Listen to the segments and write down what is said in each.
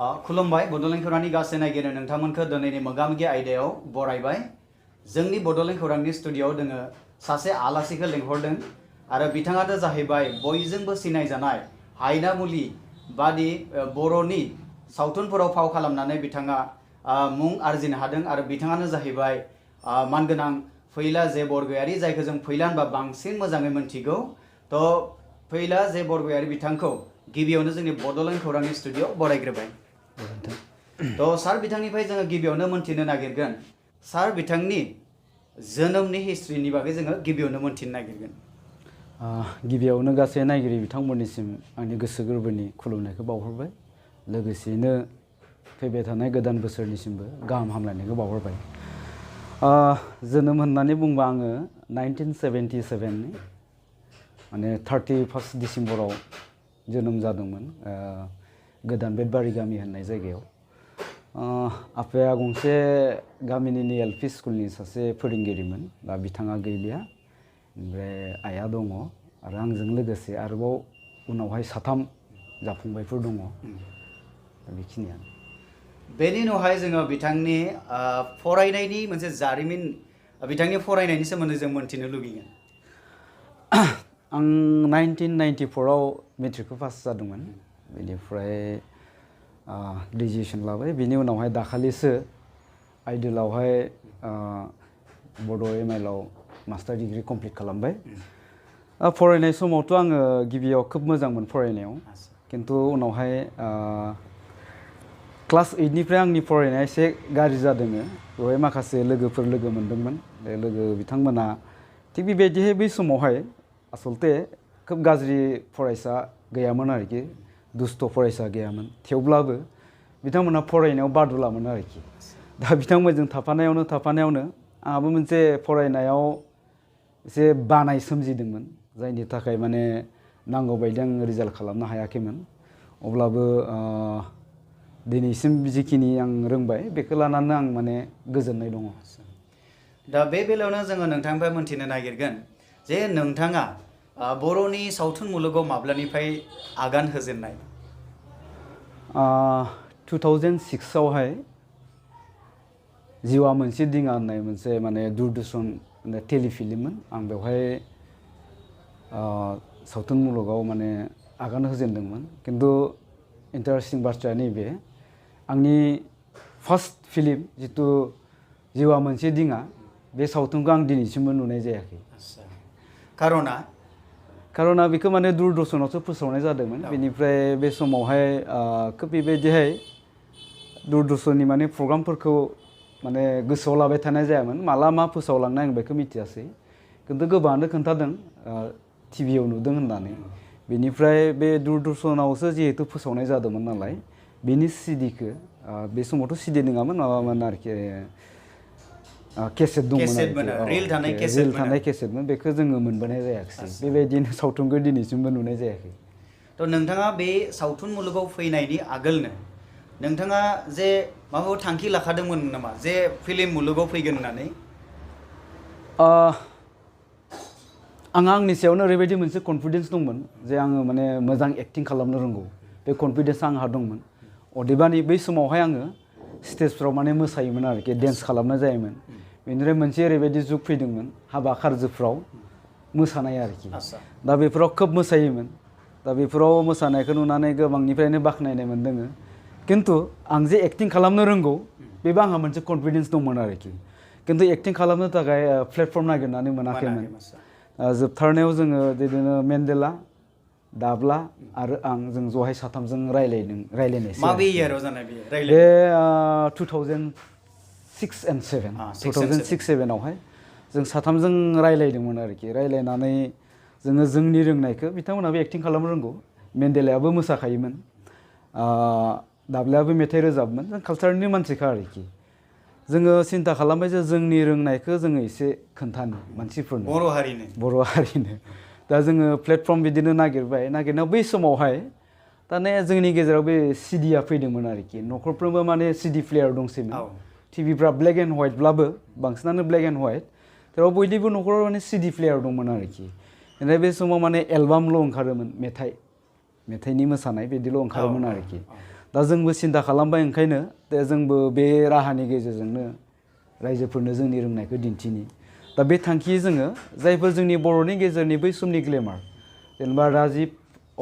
खुलुमबाय बड'लेण्ड खौरांनि गासै नायगिरि नोंथांमोनखौ दिनैनि मोगा-मोगि आयदायाव बरायबाय। जोंनि बड'लेण्ड खौरांनि स्टुडिय'आव दोङो सासे आलासिखौ लिंहरदों आरो बिथाङानो जाहैबाय बयजोंबो सिनायजानाय हायनामुलि बादि बर'नि सावथुनफोराव फाव खालामनानै बिथाङा मुं आरजिनो हादों आरो बिथाङानो जाहैबाय मानगोनां फैला जे बरगयारी, जायखौ जों फैला होनबा बांसिन मोजाङै मोनथिगौ। तो फैला जे बरगयारी बिथांखौ गिबियावनो जोंनि बड'लेण्ड खौरांनि स्टुडिय'आव बरायग्रोबाय। तो सार बिथांनिफ्राय जोङो गिबियावनो मोनथिनो नागिरगोन, सार बिथांनि जोनोमनि हिस्ट्रिनि बागै जोङो गिबियावनो मोनथिनो नागिरगोन। गिबियावनो गासै नायगिरि बिथांमोननिसिम आंनि गोसो गोरबोनि खुलुमनायखौ बावहरबाय। लोगोसेयैनो फैबाय थानाय गोदान बोसोरनिसिमबो गाहाम हामलायनायखौ बावहरबाय। जोनोम होननानै बुंबा आङो 1977 नि माने 31 डिसेम्बराव जोनोम जादोंमोन गोदान बेदबारि गामि होननाय जायगायाव। आफाया गंसे गामिनिनो एलपि स्कुलनि सासे फोरोंगिरिमोन, दा बिथाङा गैलिया। ओमफ्राय आइया दङ आरो आंजों लोगोसे आरोबाव उनावहाय 3 जाफुंबायफोर दङ। बेखिनियानो। बेनि उनावहाय जोङो बिथांनि फरायनायनि मोनसे जारिमिन, बिथांनि फरायनायनि सोमोन्दै जों मोनथिनो लुगैगोन। आं 1994 आव मेट्रिकखौ पास जादोंमोन। बेनिफ्राय ग्रेजुवेसन लाबाय। बिनि उनावहाय दाखालिसो आइडलावहाय बड' एमएल आव मास्टार डिग्री कमप्लिट खालामबाय। फरायनाय समावथ' आङो गिबियाव खोब मोजांमोन फरायनायाव, खिन्थु उनावहाय क्लास 8 निफ्राय आंनि फरायनाया एसे गाज्रि जादों। बेवहाय माखासे लोगोफोर लोगो मोनदोंमोन। बे लोगो बिथांमोना थिग बेबायदिहाय बै समावहाय आसलते खोब गाज्रि फरायसा गैयामोन आरोखि, दुस्थ' फरायसा गैयामोन। थेवब्लाबो बिथांमोना फरायनायाव बादुलामोन आरोखि। दा बिथांमोनजों थाफानायावनो आंहाबो मोनसे फरायनायाव एसे बानाय सोमजिदोंमोन, जायनि थाखाय माने नांगौ बायदि आं रिजाल्ट खालामनो हायाखैमोन। अब्लाबो दिनैसिम जिखिनि आं रोंबाय बेखौ लानानै आं माने गोजोननाय दङ। दा बे बेलायावनो जोङो नोंथांनिफ्राय मोनथिनो नागिरगोन जे नोंथाङा बर'नि सावथुन मुलुगाव माब्लानिफ्राय आगान होजेननाय? 2006 आवहाय जिउआ मोनसे दिङा होननाय मोनसे माने दूरदर्शन टेलिफिल्ममोन। आं बेवहाय सावथुन मुलुगाव माने आगान होजेनदोंमोन। खिन्थु इन्टारेस्टिं बाथ्राया नैबे, आंनि फार्स्ट फिल्म जितु जिउआ मोनसे दिङा, बे सावथुनखौ आं दिनैसिमबो नुनाय जायाखै। खारना बेखौ माने दूरदर्शनावसो फोसावनाय जादोंमोन। बेनिफ्राय बे समावहाय खोब बेबायदिहाय दूरदर्शननि माने प्रग्रामफोरखौ माने गोसोआव लाबाय थानाय जायामोन। माला मा फोसावलांनाय आं बेखौ मिथियासै, खिन्थु गोबाङानो खोन्थादों टिभियाव नुदों होननानै। बेनिफ्राय बे दूरदर्शनावसो जिहेतु फोसावनाय जादोंमोन नालाय, बेनि सिडिखौ बे समावथ' सिडि नङामोन, माबामोन आरोखि, केसेट दंमोन आरोखि, रिल थानाय केसेटमोन। बेखौ जोङो मोनबोनाय जायाखिसै। बेबायदिनो सावथुनखौ दिनैसिमबो नुनाय जायाखै। थ' नोंथाङा बे सावथुन मुलुगाव फैनायनि आगोलनो नोंथाङा जे माबाफोर थांखि लाखादोंमोन नामा जे फिल्म मुलुगाव फैगोन होननानै? आंहा आंनि सायावनो ओरैबायदि मोनसे कनफिडेन्स दंमोन जे आङो माने मोजां एक्टिं खालामनो रोंगौ। बे कनफिडेन्सआ आंहा दंमोन। अदेबानि बै समावहाय आङो स्टेजफ्राव माने मोसायोमोन आरोखि, डेन्स खालामनाय जायोमोन। बेनिफ्राय मोनसे ओरैबायदि जुग फैदोंमोन, हाबा खारजोफ्राव मोसानाय आरोखि। दा बेफोराव खोब मोसायोमोन। दा बेफोराव मोसानायखौ नुनानै गोबांनिफ्रायनो बाख्नायनाय मोनदों। खिन्थु आं जे एक्टिं खालामनो रोंगौ, बेबो आंहा मोनसे कनफिडेन्स दंमोन आरोखि। खिन्थु एक्टिं खालामनो थाखाय प्लेटफर्म नागिरनानै मोनाखैमोन। जोबथारनायाव जोङो बिदिनो मेन्डेला, दाब्ला आरो आं, जों जहाय 3जों रायलायनायसै। माबे इयाराव जानाय बेयो? बे 2006 and 7 2006-7 आवहाय जों 3जों रायलायदोंमोन आरोखि। रायलायनानै जोङो जोंनि रोंनायखौ, बिथांमोनाबो एक्टिं खालामनो रोंगौ, मेन्डेलायाबो मोसाखायोमोन, दाब्लायाबो मेथाइ रोजाबोमोन। जों कालचारनि मानसिखा आरोखि। जोङो सिन्था खालामबाय जे जोंनि रोंनायखौ जोङो एसे खोन्थानो मानसिफोरनो, बर' हारिनो। दा जोङो प्लेटफर्म बिदिनो नागिरनायाव बै समावहाय दाने जोंनि गेजेराव बे सिडिया फैदोंमोन आरोखि। न'खरफ्रोमबो माने सिडि प्लेयार दंसैमोन। टिभिफ्रा ब्लेक एन्ड व्हाइटब्लाबो, बांसिनानो ब्लेक एन्ड व्हाइट, थेवबो बयनिबो न'खराव माने सिडि प्लेयार दंमोन आरोखि। ओमफ्राय बे समाव माने एलबामल' ओंखारोमोन, मेथाइनि मोसानाय बिदिल' ओंखारोमोन आरोखि। दा जोंबो सिन्था खालामबाय ओंखायनो दा जोंबो बे राहानि गेजेरजोंनो रायजोफोरनो जोंनि रोंनायखौ दिन्थिनि दा बे थांखि जोङो जायफोर जोंनि बर'नि गेजेरनि बै समनि ग्लेमार जेनेबा राजिब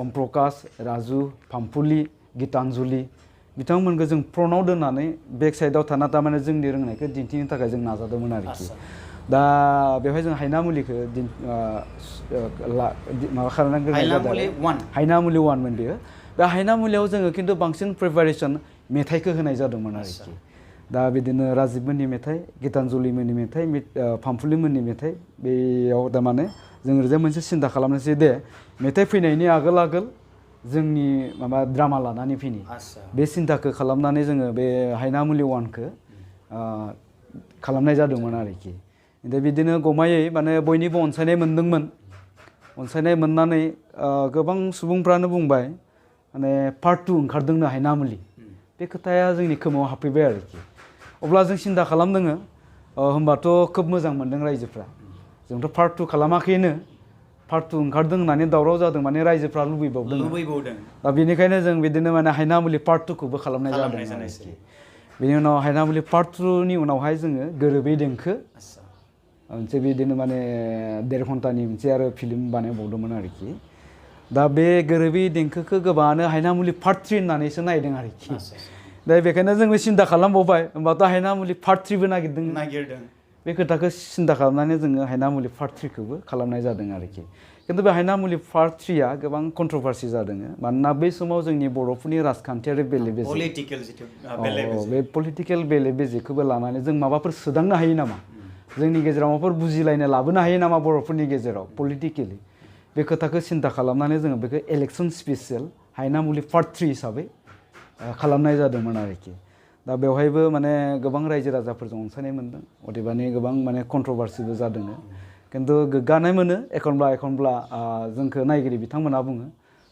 ओम प्रकाश राजु फामफुलि गितानजुलि बिथांमोनखौ जों फ्रन्टआव दोननानै बेक साइडआव थाना तारमाने जोंनि रोंनायखौ दिन्थिनो थाखाय जों नाजादोंमोन आरोखि दा बेवहाय जों हायनामुलिखौ माबा खालामनो गोनां जादों हायनामुलि 1 मोन बेयो बे हायनामुलियाव जोङो खिन्थु बांसिन प्रिपारेसन मेथाइखौ होनाय जादोंमोन आरोखि दा बिदिनो राजिब मोननि मेथाइ गितानजुलि मोननि मेथाइ फामफुलि मोननि मेथाइ बेयाव थारमाने जों ओरैजाय मोनसे सिन्था खालामनोसै दे मेथाइ फैनायनि आगोल आगोल जोंनि माबा ड्रामा लानानै फैनि बे सिन्थाखौ खालामनानै जोङो बे हायनामुलि 1खौ खालामनाय जादोंमोन आरोखि दा बिदिनो गमायै माने बयनिबो अनसायनाय मोनदोंमोन अनसायनाय मोननानै गोबां सुबुंफ्रानो बुंबाय माने पार्ट 2 ओंखारदोंनो हायनामुलि बे खोथाया जोंनि खोमायाव हाबफैबाय आरोखि अब्ला जों सिन्था खालामदोङो होमबाथ' खोब मोजां मोनदों रायजोफ्रा जोंथ' पार्ट 2 खालामाखैनो पार्ट 2 ओंखारदों होननानै दावराव जादों माने रायजोफ्रा लुबैबावदों दा बेनिखायनो जों बिदिनो माने हायनामुलि पार्ट 2 खौबो खालामनाय जादों आरोखि बेनि उनाव हायनामुलि पार्ट 2 नि उनावहाय जोङो गोरोबै देंखो मोनसे बिदिनो माने 1.5 घन्टानि मोनसे आरो फिल्म बानायबावदोंमोन आरोखि दा बे गोरोबै देंखोखौ गोबाङानो हायनामुलि पार्ट 3 होननानैसो नायदों आरोखि दा बेखायनो जोंबो सिन्था खालामबावबाय होमबाथ' हायनामुलि पार्ट 3 बो नागिरदों बे खोथाखौ सिन्था खालामनानै जोङो हायनामुलि पार्ट 3 खौबो खालामनाय जादों आरोखि खिन्थु बे हायनामुलि पार्ट 3 आ गोबां कन्ट्रभारसि जादों मानोना बै समाव जोंनि बर'फोरनि राजखान्थियारि बेले बेजे बे पलिटिकेल बेले बेजेखौबो लानानै जों माबाफोर सोदांनो हायो नामा जोंनि गेजेराव माबाफोर बुजिलायनाय लाबोनो हायो नामा बर'फोरनि गेजेराव पलिटिकेलि बे खोथाखौ सिन्था खालामनानै जोङो बेखौ इलेक्सन स्पेसियेल हायनामुलि पार्ट 3 हिसाबै खालामनाय जादोंमोन आरोखि दा बेवहायबो माने गोबां रायजो राजाफोरजों अनसायनाय मोनदों अदेबानि गोबां माने कन्ट्रभारसिबो जादों खिन्थु गोग्गानाय मोनो एखनब्ला जोंखौ नायगिरि बिथांमोना बुङो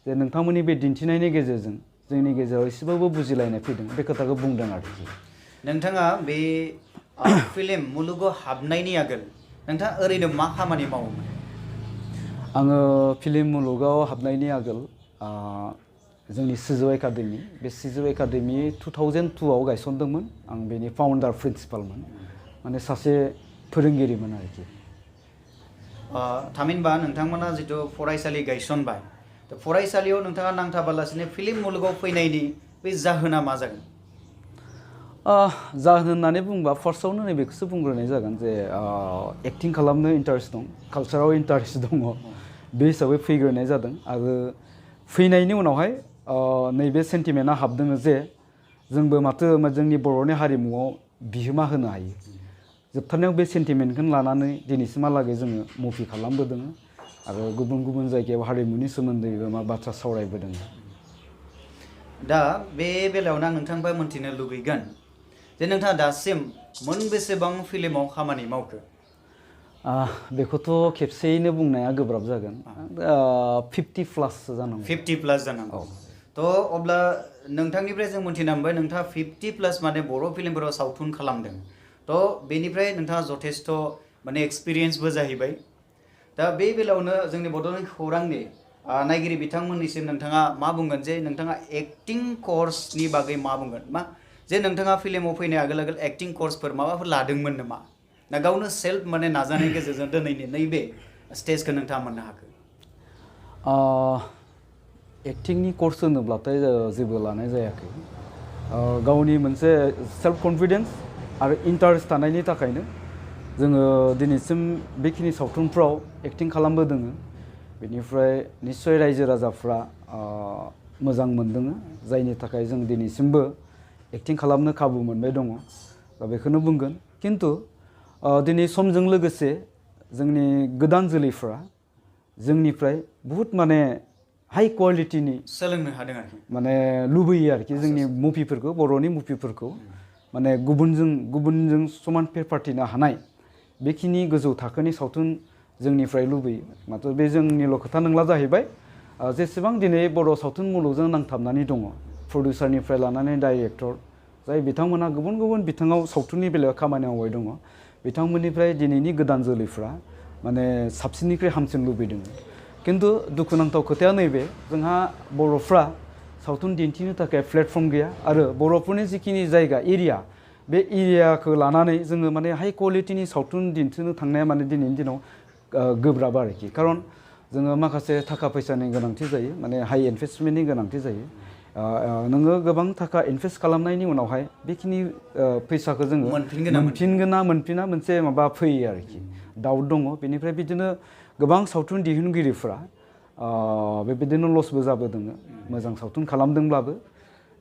जे नोंथांमोननि बे दिन्थिनायनि गेजेरजों जोंनि गेजेराव एसेबाबो बुजिलायनाय फैदों बे खोथाखौ बुंदों आरोखि नोंथाङा बे फिल्म मुलुगाव हाबनायनि आगोल नोंथाङा ओरैनो मा खामानि मावोमोन आङो फिल्म मुलुगाव हाबनायनि आगोल जोंनि सिजौ एकाडेमि बे सिजौ एकाडेमि 2002 आव गायसनदोंमोन आं बेनि फाउन्डार प्रिन्सिपालमोन माने सासे फोरोंगिरिमोन आरोखि थामहिनबा नोंथांमोना जिथु फरायसालि गायसनबाय फरायसालियाव नोंथाङा नांथाबालासिनो फिल्म मुलुगाव फैनायनि बे जाहोना मा जागोन जाहोन होननानै बुंबा फार्स्टआवनो नैबेखौसो बुंग्रोनाय जागोन जे एक्टिं खालामनो इन्टारेस्ट दं कालचाराव इन्टारेस्ट दङ बे हिसाबै फैग्रोनाय जादों आरो फैनायनि उनावहाय नैबे सेन्टिमेन्टआ हाबदों जे जोंबो माथो जोंनि बर'नि हारिमुआव बिहोमा होनो हायो जोबथारनायाव बे सेन्टिमेन्टखौनो लानानै दिनैसिमहालागै जोङो मुभि खालामबोदों आरो गुबुन गुबुन जायगायाव हारिमुनि सोमोन्दैबो मा बाथ्रा सावरायबोदों दा बे बेलायावनो आं नोंथांनिफ्राय मोन्थिनो लुगैगोन जे नोंथाङा दासिम मोनबेसेबां फिल्माव खामानि मावखो बेखौथ' खेबसेयैनो बुंनाया गोब्राब जागोन 50+ जानांगौ 50+ जानांगौ थ' अब्ला नोंथांनिफ्राय जों मोन्थिना मोनबाय नोंथाङा 50+ माने बर' फिल्मफोराव सावथुन खालामदों थ' बेनिफ्राय नोंथाङा जथेस्थ' माने एक्सपिरियेन्सबो जाहैबाय दा बे बेलायावनो जोंनि बड'लेण्ड खौरांनि नायगिरि बिथांमोननिसिम नोंथाङा मा बुंगोन जे नोंथाङा एक्टिं कर्सनि बागै मा बुंगोन मा जे नोंथाङा फिल्माव फैनाय आगोल आगोल एक्टिं कर्सफोर माबाफोर लादोंमोन नामा ना गावनो सेल्फ माने नाजानायनि गेजेरजों दिनैनि नैबे स्टेजखौ नोंथाङा मोननो हाखो एक्टिंनि कर्स होनोब्लाथाय जेबो लानाय जायाखै गावनि मोनसे सेल्फ कनफिडेन्स आरो इन्टारेस्ट थानायनि थाखायनो जोङो दिनैसिम बेखिनि सावथुनफ्राव एक्टिं खालामबोदों बेनिफ्राय निश्चय रायजो राजाफ्रा मोजां मोनदों जायनि थाखाय जों दिनैसिमबो एक्टिं खालामनो खाबु मोनबाय दङ दा बेखौनो बुंगोन खिन्थु दिनै समजों लोगोसे जोंनि गोदान जोलैफ्रा जोंनिफ्राय बहुत माने हाई क्वालिटिनि सोलोंनो हादों आरोखि माने लुबैयो आरोखि जोंनि मुभिफोरखौ बर'नि मुभिफोरखौ माने गुबुनजों समान फेरफाथिनो हानाय बेखिनि गोजौ थाखोनि सावथुन जोंनिफ्राय लुबैयो माथो बे जोंनिल' खोथा नंला जाहैबाय जेसेबां दिनै बर' सावथुन मुलुगजों नांथाबनानै दङ प्रडिउसारनिफ्राय लानानै डाइरेक्टर जाय बिथांमोना गुबुन गुबुन बिथिङाव सावथुननि बेलायाव खामानि मावबाय दङ बिथांमोननिफ्राय दिनैनि गोदान जोलैफ्रा माने साबसिननिफ्राय हामसिन लुबैदों खिन्थु दुखुनांथाव खोथाया नैबे जोंहा बर'फ्रा सावथुन दिन्थिनो थाखाय प्लेटफर्म गैया आरो बर'फोरनि जिखिनि जायगा एरिया बे एरियाखौ लानानै जोङो माने हाई क्वालिटिनि सावथुन दिन्थिनो थांनाया माने दिनैनि दिनाव गोब्राब आरोखि खारन जोङो माखासे थाखा फैसानि गोनांथि जायो माने हाई इनभेस्टमेन्टनि गोनांथि जायो नोङो गोबां थाखा इनभेस्ट खालामनायनि उनावहाय बेखिनि फैसाखौ जोङो मोनफिना मोनसे माबा फैयो आरोखि दाउट दङ बेनिफ्राय बिदिनो गोबां सावथुन दिहुनगिरिफ्रा बेबायदिनो लसबो जाबोदों मोजां सावथुन खालामदोंब्लाबो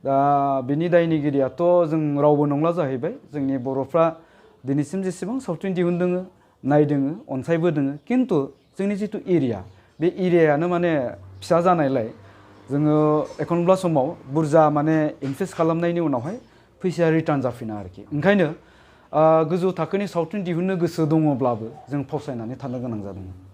दा बिनि दायनिगिरियाथ' जों रावबो नंला जाहैबाय जोंनि बर'फ्रा दिनैसिम जेसेबां सावथुन दिहुनदों नायदों अनसायबोदों खिन्थु जोंनि जिथु एरिया बे एरियायानो माने फिसा जानायलाय जोङो एखनब्ला समाव बुरजा माने इनभेस्ट खालामनायनि उनावहाय फैसाया रिटार्न जाफिना आरोखि ओंखायनो गोजौ थाखोनि सावथुन दिहुननो गोसो दङब्लाबो जों फावसायनानै थानो गोनां जादों